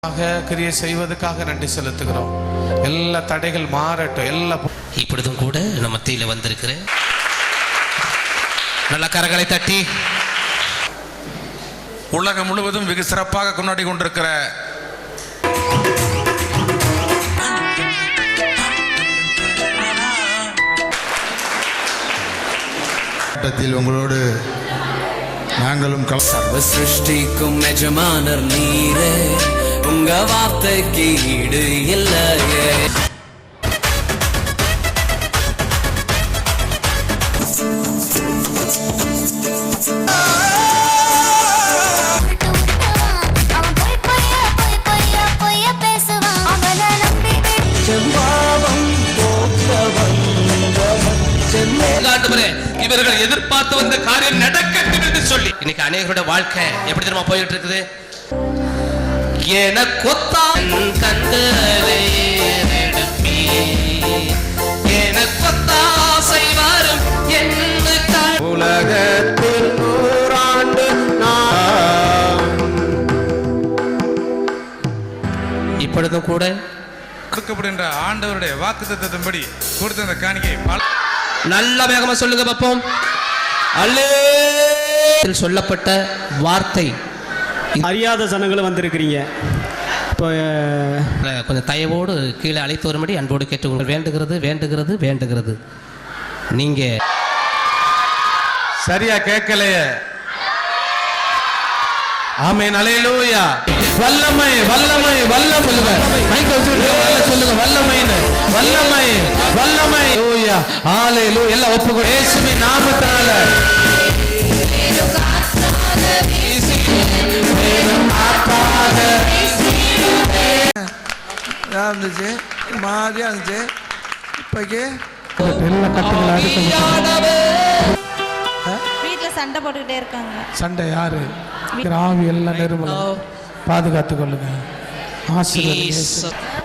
கிரியை செய்வதற்காக நன்றி செலுத்துகிறோம். எல்லா தடைகள் மாறட்டும். இப்பொழுதும் கூட நம்ம மத்தியில வந்திருக்கிற நல்ல கரங்களை தட்டி உலகம் முழுவதும் வெகு சிறப்பாக கொண்டாடி கொண்டிருக்கிற உங்களோடு நாங்களும் சர்வ சிருஷ்டிக்கும் எஜமானர் நீரே, உங்க வார்த்தைக்கு ஈடு இல்லையே. இவர்கள் எதிர்பார்த்து வந்த காரியம் நடக்கட்டும் என்று சொல்லி இன்னைக்கு அநேகரோட வாழ்க்கை எப்படி தெரியுமா போயிட்டு இருக்குது. உலகத்தில் 100 ஆண்டு இப்பொழுதும் கூட கொடுக்கப்படுகின்ற ஆண்டவருடைய வாக்குத்தத்தத்தின்படி கொடுத்த அந்த காணிக்கை நல்ல வேகமா சொல்லுங்க பாப்போம். சொல்லப்பட்ட வார்த்தை அறியாத ஜனங்களும் வந்திருக்கிறீங்க. இப்போ கொஞ்சம் தயவோடு கீழே அழைத்து வரும்படி அன்போடு கேட்டு வேண்டுகிறது வேண்டுகிறது வேண்டுகிறது. நீங்க சரியா கேட்கலையே. ஆமென், அல்லேலூயா. வல்லமை வல்லமை வல்லமை சொல்லுங்க. சொல்லுங்க வல்லமைன்னு. வல்லமை வல்லமை. அல்லேலூயா அல்லேலூயா. எல்லாம் ஒப்புக்கொடு இயேசுவின் நாமத்தினால. இருந்துச்சு, மாதிரியா இருந்துச்சு. இப்போக்கே வீட்டுல சண்டை போட்டுக்கிட்டே இருக்காங்க. சண்டை யாரு? ஆவி எல்லாம் நிர்மலம். பாதுகாத்துக் கொள்ளுங்க. ஆசீர்வாதம்.